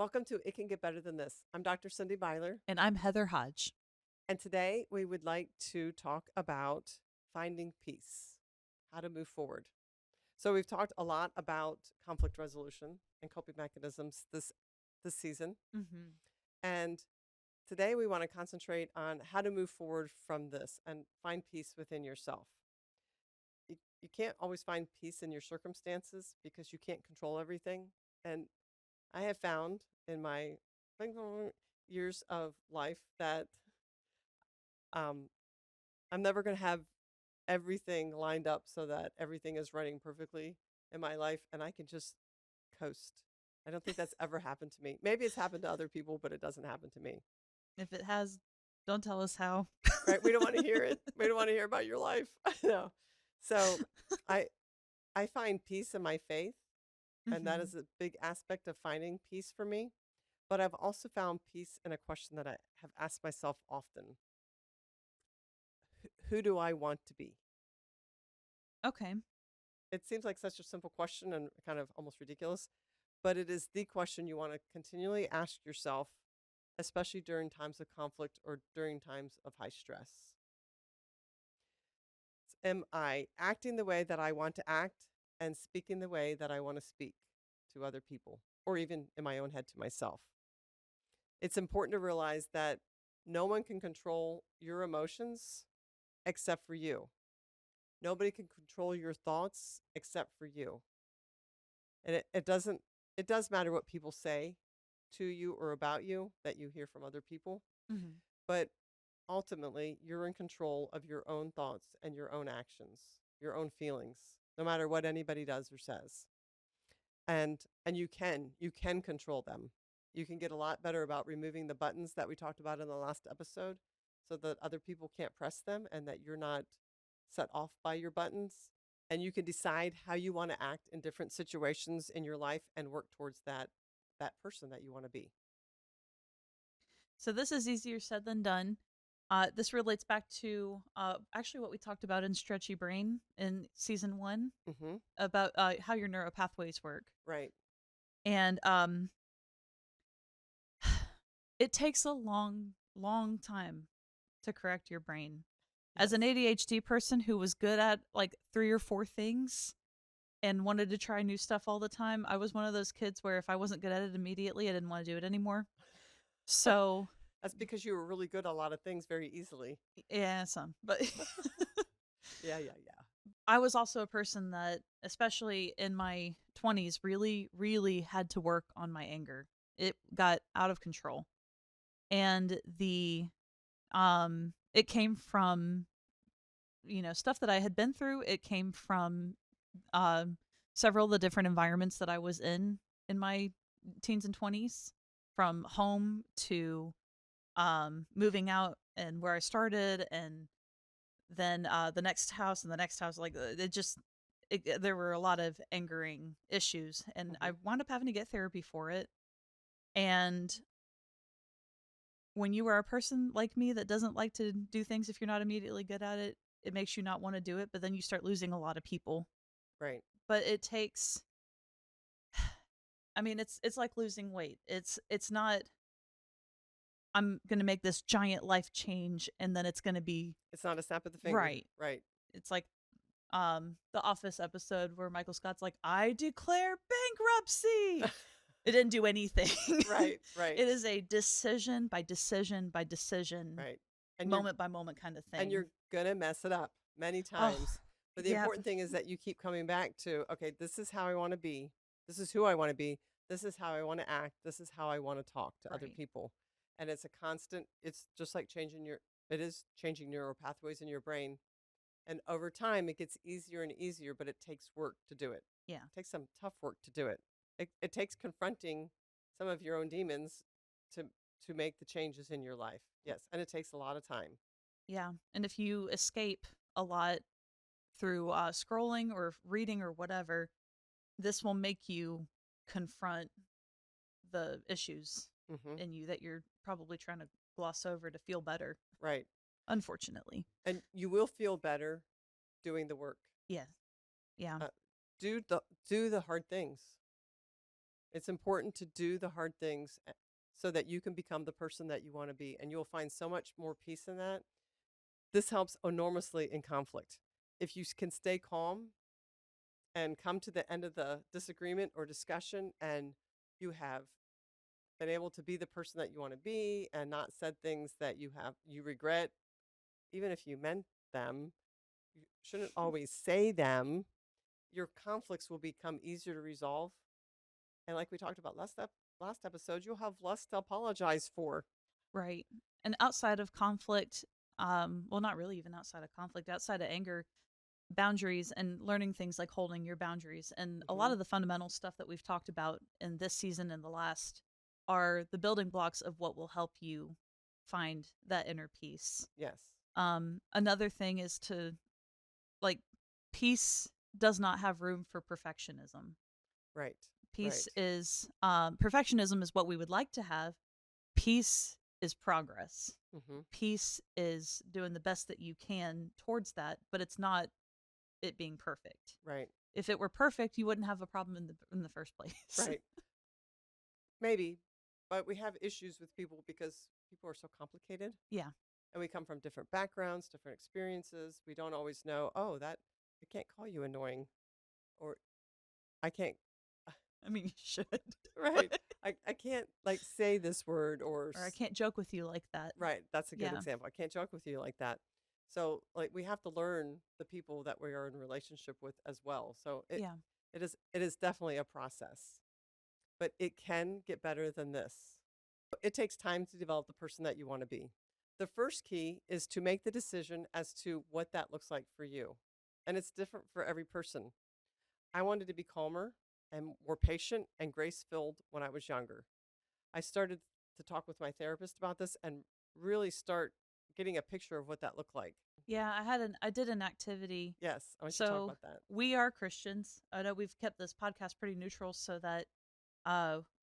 Welcome to It Can Get Better Than This. I'm Dr. Cindy Byler, And I'm Heather Hodge. and today we would like to talk about finding peace, how to move forward. So we've talked a lot about conflict resolution and coping mechanisms this season, Mm-hmm. and today we want to concentrate on how to move forward from this and find peace within yourself. You can't always find peace in your circumstances because you can't control everything, and I have found in my years of life that um, I'm never going to have everything lined up so that everything is running perfectly in my life and I can just coast. I don't think that's ever happened to me. Maybe it's happened to other people, but it doesn't happen to me. If it has, don't tell us how. Right? We don't want to hear it. We don't want to hear about your life. No. So I I find peace in my faith, and that Mm-hmm. is a big aspect of finding peace for me. But I've also found peace in a question that I have asked myself often. Who do I want to be? Okay. It seems like such a simple question and kind of almost ridiculous, but it is the question you want to continually ask yourself, especially during times of conflict or during times of high stress. Am I acting the way that I want to act and speaking the way that I want to speak to other people, or even in my own head to myself? It's important to realize that no one can control your emotions except for you. Nobody can control your thoughts except for you. And it does matter what people say to you or about you that you hear from other people, Mm-hmm. but ultimately you're in control of your own thoughts and your own actions, your own feelings, no matter what anybody does or says. And you can control them. You can get a lot better about removing the buttons that we talked about in the last episode so that other people can't press them and that you're not set off by your buttons, and you can decide how you want to act in different situations in your life and work towards that person that you want to be. So this is easier said than done. This relates back to actually what we talked about in Stretchy Brain in season 1 Mhm. about how your neural pathways work. Right. And it takes a long, long time to correct your brain. As Yes. an ADHD person who was good at like 3 or 4 things, and wanted to try new stuff all the time. I was one of those kids where if I wasn't good at it immediately, I didn't want to do it anymore. So, That's because you were really good at a lot of things very easily. yeah, some. But Yeah, yeah, yeah. I was also a person that, especially in my 20s, really, really had to work on my anger. It got out of control. And it came from, stuff that I had been through. It came from um, several of the different environments that I was in my teens and 20s, from home to moving out and where I started, and then the next house and the next house. Like there were a lot of angering issues, and I Mhm. wound up having to get therapy for it. And when you are a person like me that doesn't like to do things if you're not immediately good at it, it makes you not want to do it. But then you start losing a lot of people. Right. But it takes I mean, it's like losing weight. It's not I'm going to make this giant life change and then it's going to be It's not a snap of the finger. right. Right. It's like the Office episode where Michael Scott's like, "I declare bankruptcy." It didn't do anything. Right, right, It is a decision by decision by decision, right. And you're moment by moment kind of and thing. you're gonna mess it up many Oh, times. But the yep. important thing is that you keep coming back to, okay, this is how I want to be. This is who I want to be. This is how I want to act. This is how I want to talk to other Right. people. And it's a constant, it's just like it is changing neural pathways in your brain. And over time, it gets easier and easier, but it takes work to do it. Yeah. It takes some tough work to do it. It takes confronting some of your own demons to to make the changes in your life. Yes, and it takes a lot of time. Yeah. And if you escape a lot through scrolling or reading or whatever, this will make you confront the issues Hmm. in you that you're probably trying to gloss over to feel better, Right. unfortunately. And you will feel better doing the work. Yeah. Yeah. Uh, do the hard things. It's important to do the hard things so that you can become the person that you want to be. And you'll find so much more peace in that. This helps enormously in conflict. If you can stay calm and come to the end of the disagreement or discussion and you have been able to be the person that you want to be and not said things that you regret, even if you meant them, you shouldn't always say them. Your conflicts will become easier to resolve. And like we talked about last episode, you'll have less to apologize for. Right. And outside of conflict, well, not really even outside of conflict, outside of anger, boundaries and learning things like holding your boundaries. And a lot Hmm. of the fundamental stuff that we've talked about in this season and the last are the building blocks of what will help you find that inner peace. Yes. Another thing is to, like, peace does not have room for perfectionism. Right. Peace Right. is, perfectionism is what we would like to have. Peace is progress. Hmm. Peace is doing the best that you can towards that, but it's not it being perfect. Right. If it were perfect, you wouldn't have a problem in the first place. Right. Maybe, but we have issues with people because people are so complicated Yeah. and we come from different backgrounds, different experiences. We don't always know, oh, that I can't call you annoying or I can't, I mean, you should. right. I can't like say this word Or I can't joke with you like that. right. That's a good Yeah. example. I can't joke with you like that. So like we have to learn the people that we are in relationship with as well. So Yeah. it is definitely a process, but it can get better than this. It takes time to develop the person that you want to be. The first key is to make the decision as to what that looks like for you. And it's different for every person. I wanted to be calmer and more patient and grace filled when I was younger. I started to talk with my therapist about this and really start getting a picture of what that looked like. Yeah, I did an activity. Yes, I want you to talk So about that. we are Christians. I know we've kept this podcast pretty neutral so that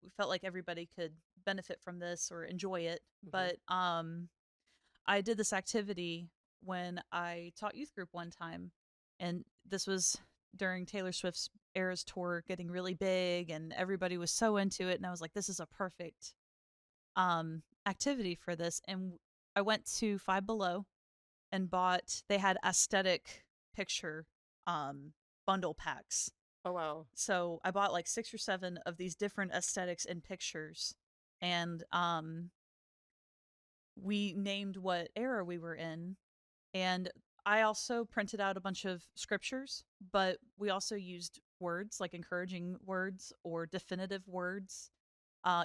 we felt like everybody could benefit from this or enjoy it. Hmm. But I did this activity when I taught youth group one time, and this was during Taylor Swift's Eras tour getting really big, and everybody was so into it. And I was like, this is a perfect activity for this. And I went to Five Below and bought. They had aesthetic picture um, bundle packs. Oh, wow. So I bought like 6 or 7 of these different aesthetics and pictures, and we named what era we were in. And I also printed out a bunch of scriptures, but we also used words like encouraging words or definitive words.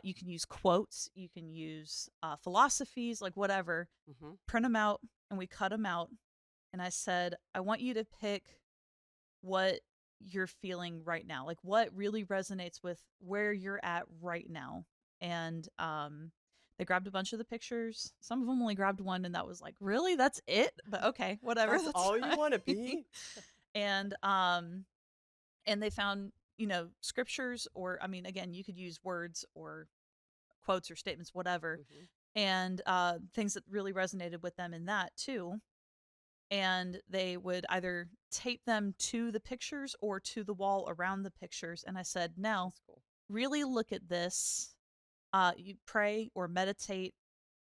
You can use quotes, you can use philosophies, like whatever. Hmm. Print them out, and we cut them out. And I said, I want you to pick what you're feeling right now, like what really resonates with where you're at right now. And they grabbed a bunch of the pictures. Some of them only grabbed one, and that was like, really, that's it? But okay, whatever. That's That's all you want to fine. be? and they found, scriptures, or I mean, again, you could use words or quotes or statements, whatever, Hmm. and things that really resonated with them in that too. And they would either tape them to the pictures or to the wall around the pictures. And I said, now That's cool. really look at this. You pray or meditate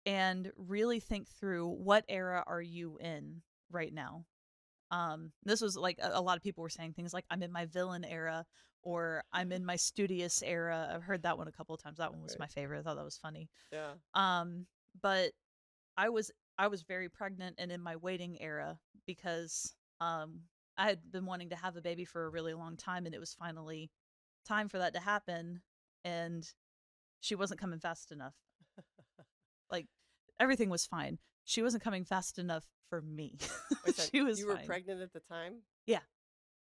and really think through, what era are you in right now. This was like a lot of people were saying things like, I'm in my villain era, or I'm in my studious era. I've heard that one a couple of times. That one was Right. my favorite. I thought that was funny. Yeah. But I was very pregnant and in my waiting era because I had been wanting to have a baby for a really long time, and it was finally time for that to happen, and she wasn't coming fast enough. Like, everything was fine. She wasn't coming fast enough for me. Wait, so She was you were fine. pregnant at the time Yeah.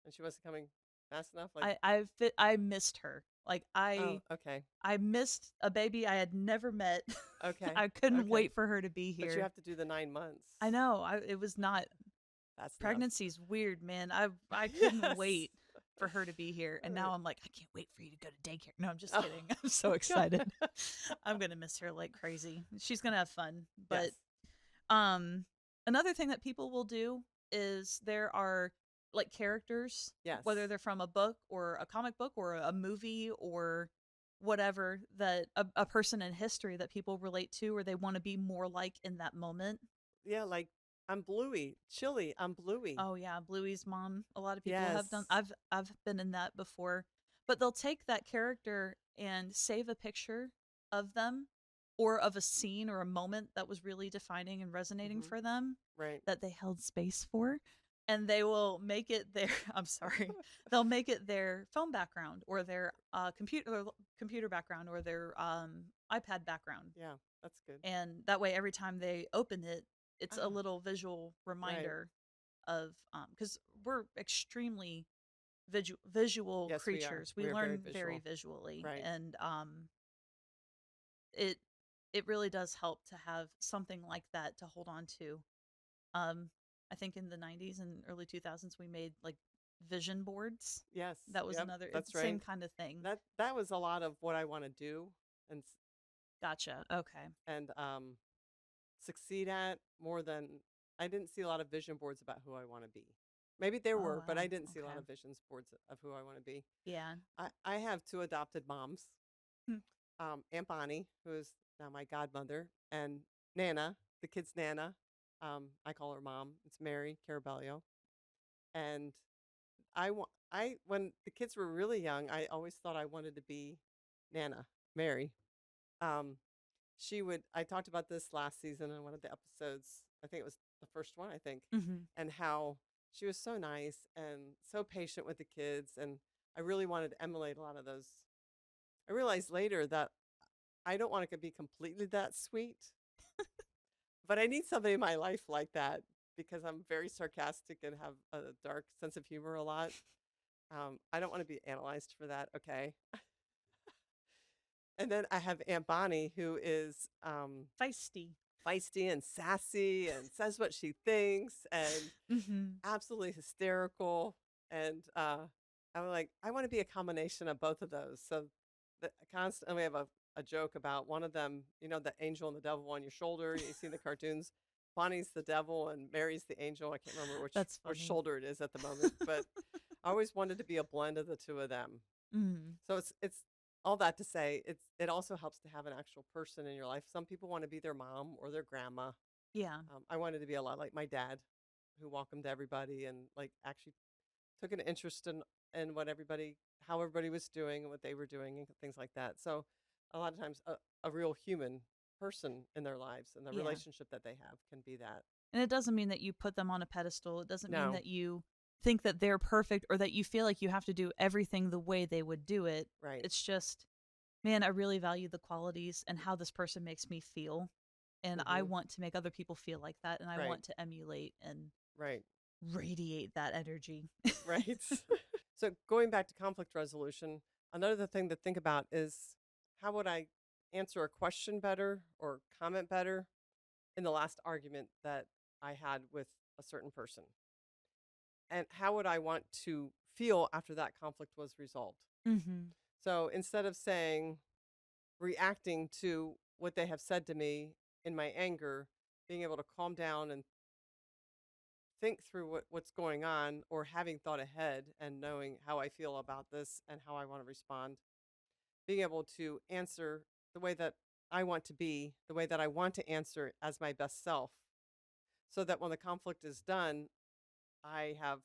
and she wasn't coming fast enough? Like, I missed her. Like, oh, okay. I missed a baby I had never met. Okay. I couldn't Okay. wait for her to be But you here. have to do the 9 months. I know. It was not. That's nuts. Pregnancy's weird, man. I couldn't Yes. wait for her to be here, and now Right. I'm like, I can't wait for you to go to daycare. No, I'm just Oh, kidding. I'm so God. excited. I'm gonna miss her like crazy. She's gonna have fun. But Yes. another thing that people will do is there are like characters, Yes. whether they're from a book or a comic book or a movie or whatever that a person in history that people relate to or they want to be more like in that moment. Yeah, like I'm Bluey, Chili, I'm Bluey. Oh yeah, Bluey's mom. A lot of people have done. Yes. I've been in that before. But they'll take that character and save a picture of them or of a scene or a moment that was really defining and resonating Hmm. for them Right. that they held space for, and they will make it their I'm sorry. They'll make it their phone background or their computer background or their iPad background. Yeah, that's good. And that way every time they open it, it's a Ah, little visual right. reminder of because we're extremely visual Yes, we are. creatures. We We are very learn very visual. visually, Right. and it it really does help to have something like that to hold on to. Um, I think in the '90s and early 2000s we made like vision boards. Yes. That was Yep. another it's That's the same right. kind of thing. That was a lot of what I want to do and Gotcha. Okay. and succeed at more than I didn't see a lot of vision boards about who I want to be. Maybe there Oh were, but I wow. didn't see a lot Okay. of visions boards of who I want to be. Yeah. I have two adopted moms, Hmm. Aunt Bonnie, who is now my godmother, and Nana, the kid's Nana. I call her mom. It's Mary Carabello. And I when the kids were really young, I always thought I wanted to be Nana, Mary. Um, she would I talked about this last season in one of the episodes. I think it was the first one, I think, Hmm. and how she was so nice and so patient with the kids, and I really wanted to emulate a lot of those. I realized later that I don't want to be completely that sweet, but I need somebody in my life like that because I'm very sarcastic and have a dark sense of humor a lot. I don't want to be analyzed for that. Okay. And then I have Aunt Bonnie, who is Feisty. feisty and sassy and says what she thinks and Hmm. absolutely hysterical. And I'm like, I want to be a combination of both of those. So constantly we have a joke about one of them, the angel and the devil on your shoulder. You see in the cartoons. Bonnie's the devil and Mary's the angel. I can't remember That's which funny. shoulder it is at the moment, but I always wanted to be a blend of the two of them. Mm. So it's all that to say it also helps to have an actual person in your life. Some people want to be their mom or their grandma. Yeah. I wanted to be a lot like my dad, who welcomed everybody and like actually took an interest in how everybody was doing and what they were doing and things like that. So a lot of times a real human person in their lives and the Yeah. relationship that they have can be that. And it doesn't mean that you put them on a pedestal. It doesn't mean No, that you think that they're perfect or that you feel like you have to do everything the way they would do it. right. It's just, man, I really value the qualities and how this person makes me feel. And I Hmm. want to make other people feel like that. And I Right. want to emulate and Right. radiate that energy. Right. So going back to conflict resolution, another thing to think about is how would I answer a question better or comment better in the last argument that I had with a certain person? And how would I want to feel after that conflict was resolved? Hmm. So instead of reacting to what they have said to me in my anger, being able to calm down and think through what's going on or having thought ahead and knowing how I feel about this and how I want to respond, being able to answer the way that I want to be, the way that I want to answer as my best self, so that when the conflict is done, I have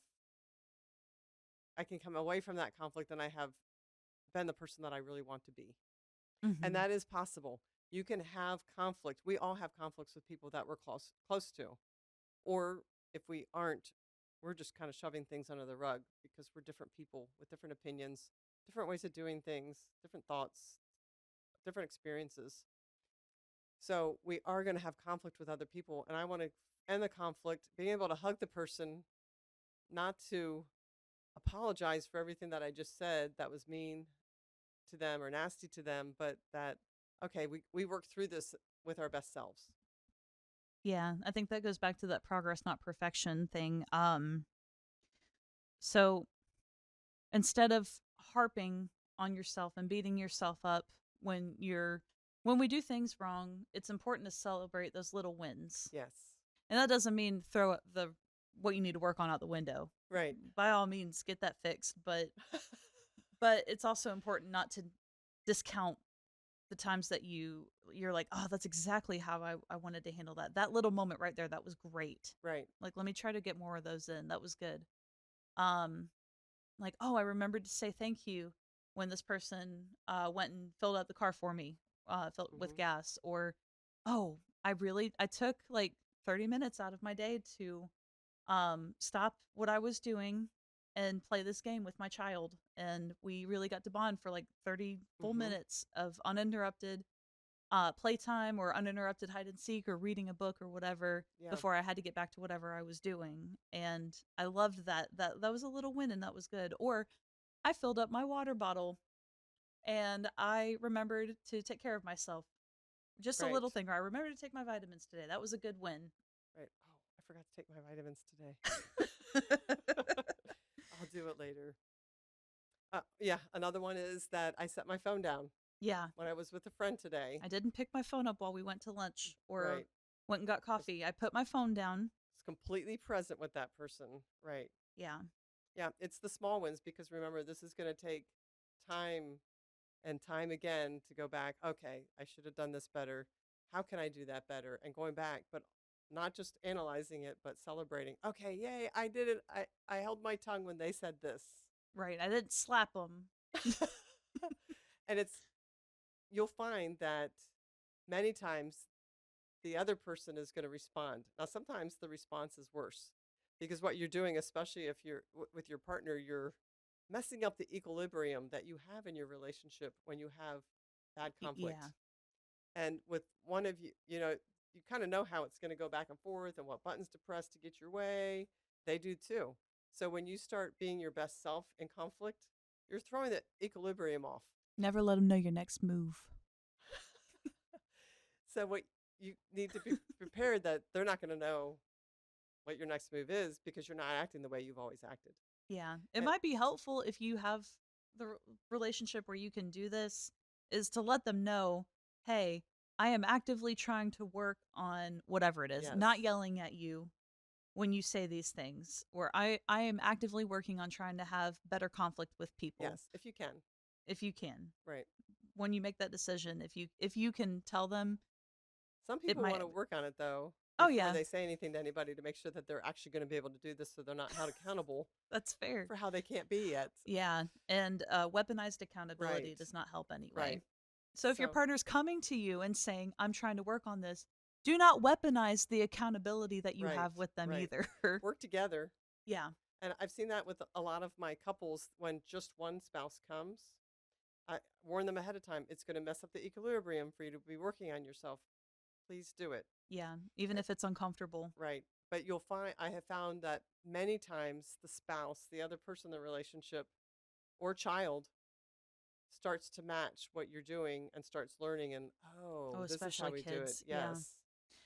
I can come away from that conflict and I have been the person that I really want to be. And Hmm. that is possible. You can have conflict. We all have conflicts with people that we're close to. Or if we aren't, we're just kind of shoving things under the rug because we're different people with different opinions, different ways of doing things, different thoughts, different experiences. So we are going to have conflict with other people. And I want to end the conflict, being able to hug the person, not to apologize for everything that I just said that was mean to them or nasty to them, but that, okay, we work through this with our best selves. Yeah. I think that goes back to that progress, not perfection thing. So instead of harping on yourself and beating yourself up when you're when we do things wrong, it's important to celebrate those little wins. Yes. And that doesn't mean throw the what you need to work on out the window. Right. By all means, get that fixed, but it's also important not to discount the times that you're like, oh, that's exactly how I wanted to handle that. That little moment right there, that was great. Right. Like, let me try to get more of those in. That was good. Um, like, oh, I remembered to say thank you when this person went and filled out the car for me, filled with Hmm. gas. Or, oh, I took like 30 minutes out of my day to stop what I was doing and play this game with my child. And we really got to bond for like 30 full Hmm. minutes of uninterrupted playtime or uninterrupted hide and seek or reading a book or whatever Yeah. before I had to get back to whatever I was doing. And I loved that. That was a little win and that was good. Or I filled up my water bottle and I remembered to take care of myself. Just a Right. little thing. Or I remembered to take my vitamins today. That was a good win. Right. Oh, I forgot to take my vitamins today. I'll do it later. Yeah. Another one is that I set my phone down Yeah. when I was with a friend today. I didn't pick my phone up while we went to lunch or Right. went and got I was coffee. I put my phone down. completely present with that person. Right. Yeah. Yeah. It's the small ones because remember, this is going to take time and time again to go back. Okay. I should have done this better. How can I do that better? And going back, but not just analyzing it, but celebrating. Okay. Yay. I did it. I held my tongue when they said this. Right. I didn't slap them. And you'll find that many times the other person is going to respond. Now, sometimes the response is worse because what you're doing, especially if you're with your partner, you're messing up the equilibrium that you have in your relationship when you have bad conflict. Yeah. And with one of you, you kind of know how it's going to go back and forth and what buttons to press to get your way. They do too. So when you start being your best self in conflict, you're throwing the equilibrium off. Never let them know your next move. So what you need to be prepared that they're not going to know what your next move is because you're not acting the way you've always acted. Yeah. It And might be helpful if you have the relationship where you can do this is to let them know, hey, I am actively trying to work on whatever it is, yes, not yelling at you when you say these things, or I am actively working on trying to have better conflict with people yes, if you can, if you can. right. When you make that decision, if you can tell them Some it people might. want to work on it though Oh before yeah, they say anything to anybody to make sure that they're actually going to be able to do this so they're not held accountable that's fair. for how they can't be yet. Yeah, and weaponized accountability Right, does not help anyway. right. So if your So, partner's coming to you and saying, "I'm trying to work on this," do not weaponize the accountability that you right, have with them right. either. Work together. Yeah. And I've seen that with a lot of my couples when just one spouse comes. I warn them ahead of time. It's going to mess up the equilibrium for you to be working on yourself. Please do it. Yeah, even Right. if it's uncomfortable. Right. But you'll find, I have found that many times the spouse, the other person in the relationship, or child starts to match what you're doing and starts learning, and Oh, oh, this is how especially we do it. kids. Yeah. Yes.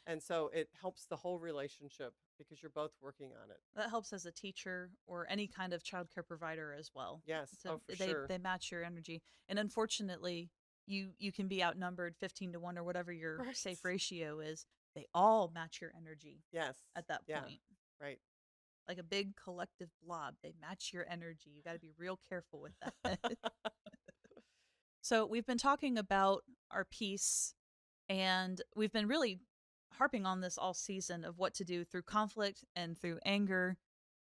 And so it helps the whole relationship because you're both working on it. That helps as a teacher or any kind of childcare provider as well. Yes. To Oh, for they sure. they match your energy. And unfortunately, you can be outnumbered 15 to 1 or whatever your Right. safe ratio is. They all match your energy Yes. at that Yeah. point. Right. Like a big collective blob. They match your energy. You got to be real careful with that. So, we've been talking about our peace, and we've been really harping on this all season of what to do through conflict and through anger.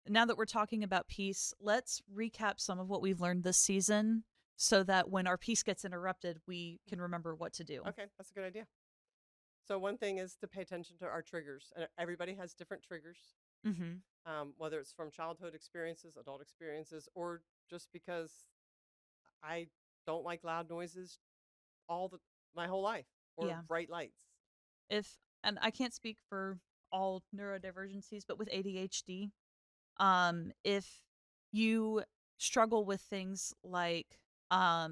Now that we're talking about peace, let's recap some of what we've learned this season so that when our peace gets interrupted, we can remember what to do. Okay. That's a good idea. So, one thing is to pay attention to our triggers. And everybody has different triggers, Mm-hmm. whether it's from childhood experiences, adult experiences, or just because I don't like loud noises my whole life or Yeah. bright lights. And I can't speak for all neurodivergencies, but with ADHD, if you struggle with things like, I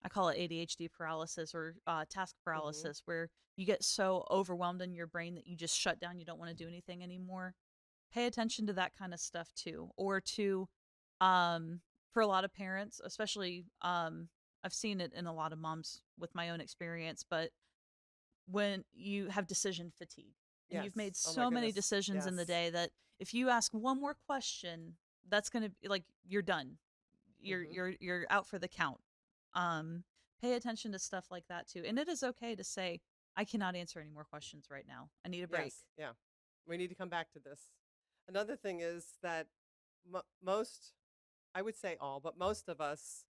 call it ADHD paralysis or task Hmm. paralysis, where you get so overwhelmed in your brain that you just shut down, you don't want to do anything anymore. Pay attention to that kind of stuff too. Or to, um, for a lot of parents, especially, I've seen it in a lot of moms with my own experience, but when you have decision fatigue and Yes. you've made Oh my so many goodness. decisions in the Yes. day that if you ask one more question, that's going to be like you're done. You're Hmm. you're you're out for the count. Um pay attention to stuff like that too. And it is okay to say, I cannot answer any more questions right now. I need a break. Yes, yeah. We need to come back to this. Another thing is that most, I would say all, but most of us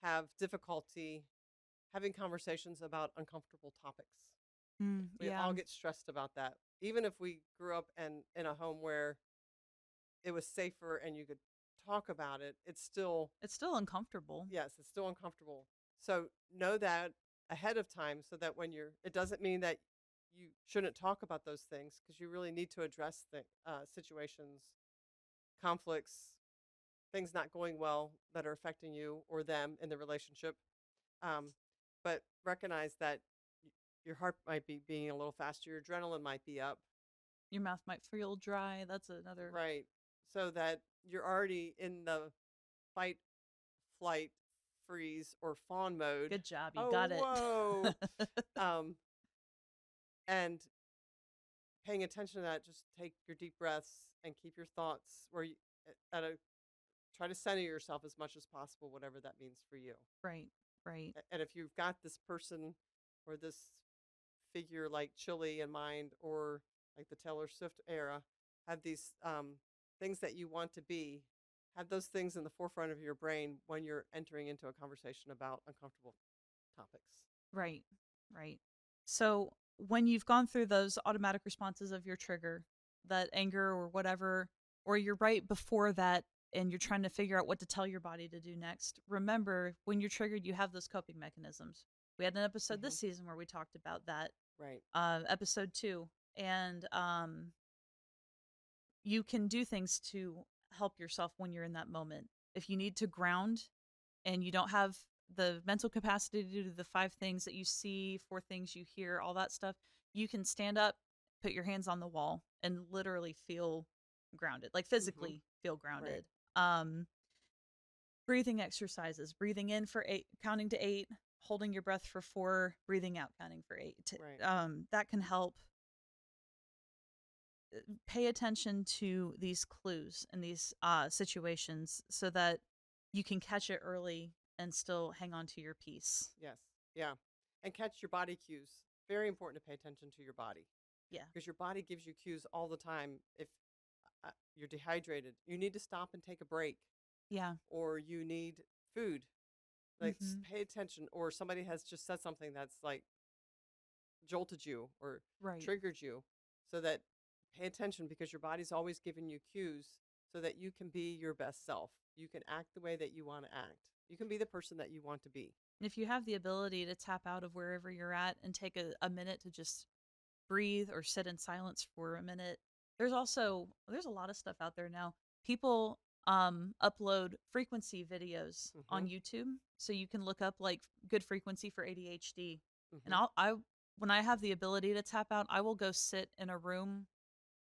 have difficulty having conversations about uncomfortable topics. We Yeah, all get stressed about that. Even if we grew up in a home where it was safer and you could talk about it, it's still, it's still uncomfortable. yes, it's still uncomfortable. So know that ahead of time so that when it doesn't mean that you shouldn't talk about those things because you really need to address the situations, conflicts, things not going well that are affecting you or them in the relationship. Um, but recognize that your heart might be beating a little faster, your adrenaline might be up, Your mouth might feel dry. That's another. right? So that you're already in the fight, flight, freeze, or fawn mode. Good job. You got it. Oh, whoa. And paying attention to that, just take your deep breaths and keep your thoughts where you, at a, try to center yourself as much as possible, whatever that means for you. Right, right. And if you've got this person or this figure like Chili in mind, or like the Taylor Swift era, have these things that you want to be, have those things in the forefront of your brain when you're entering into a conversation about uncomfortable topics. Right, right. So when you've gone through those automatic responses of your trigger, that anger or whatever, or you're right before that and you're trying to figure out what to tell your body to do next, remember when you're triggered, you have those coping mechanisms. We had an episode this season where we talked about that, Right. episode 2. And you can do things to help yourself when you're in that moment. If you need to ground and you don't have the mental capacity to do the 5 things that you see, 4 things you hear, all that stuff, you can stand up, put your hands on the wall, and literally feel grounded, like physically feel grounded. Breathing exercises, breathing in for 8, counting to 8, holding your breath for 4, breathing out, counting for 8. Right. That can help. Pay attention to these clues and these situations so that you can catch it early and still hang on to your peace. Yes. Yeah. And catch your body cues. Very important to pay attention to your body. Yeah. Because your body gives you cues all the time. If you're dehydrated, you need to stop and take a break. Yeah. Or you need food. Like, pay attention. Or somebody has just said something that's like jolted you or Right. triggered you. So that pay attention, because your body's always giving you cues so that you can be your best self. You can act the way that you want to act. You can be the person that you want to be. And if you have the ability to tap out of wherever you're at and take a minute to just breathe or sit in silence for a minute, there's a lot of stuff out there now. People upload frequency videos on YouTube, so you can look up like good frequency for ADHD. And when I have the ability to tap out, I will go sit in a room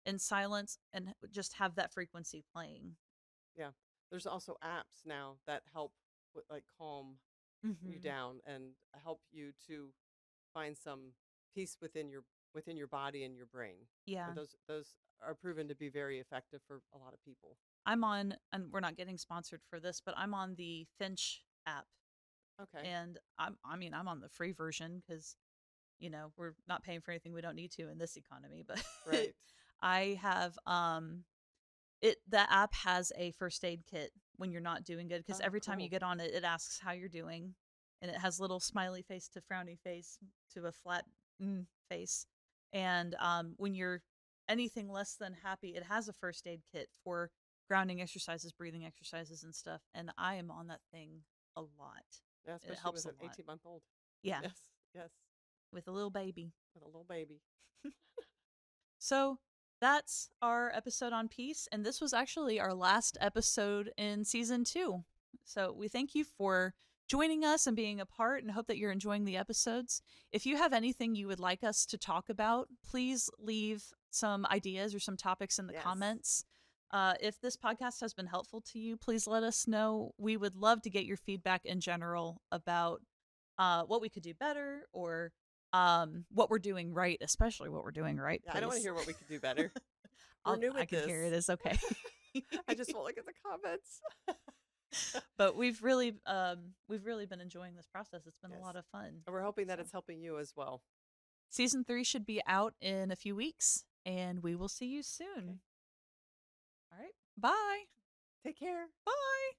in silence and just have that frequency playing. Yeah. There's also apps now that help with, like, calm you down and help you to find some peace within your body and your brain. Yeah. And those are proven to be very effective for a lot of people. I'm on, and we're not getting sponsored for this, but I'm on the Finch app. Okay. And I'm on the free version because, we're not paying for anything we don't need to in this economy. But Right. I have the app has a first aid kit when you're not doing good, because every time you Cool. get on it, it asks how you're doing, and it has little smiley face to frowny face to a flat face. And when you're anything less than happy, it has a first aid kit for grounding exercises, breathing exercises, and stuff. And I am on that thing a lot. Yeah, It especially helps with a an lot. 18-month-old. Yeah, Yes. Yes. with a little baby. With a little baby. So that's our episode on peace. And this was actually our last episode in season 2. So we thank you for joining us and being a part, and hope that you're enjoying the episodes. If you have anything you would like us to talk about, please leave some ideas or some topics in the Yes. comments. If this podcast has been helpful to you, please let us know. We would love to get your feedback in general about what we could do better, or what we're doing right, especially what we're doing right. Yeah, I don't want to please. hear what we could do better. We're new I at can this. hear it is okay. I just won't look at the comments. But we've really been enjoying this process. It's been a lot Yes. of fun. And we're hoping that So it's helping you as well. season 3 should be out in a few weeks, and we will see you Okay. soon. All right. Bye. Take care. Bye.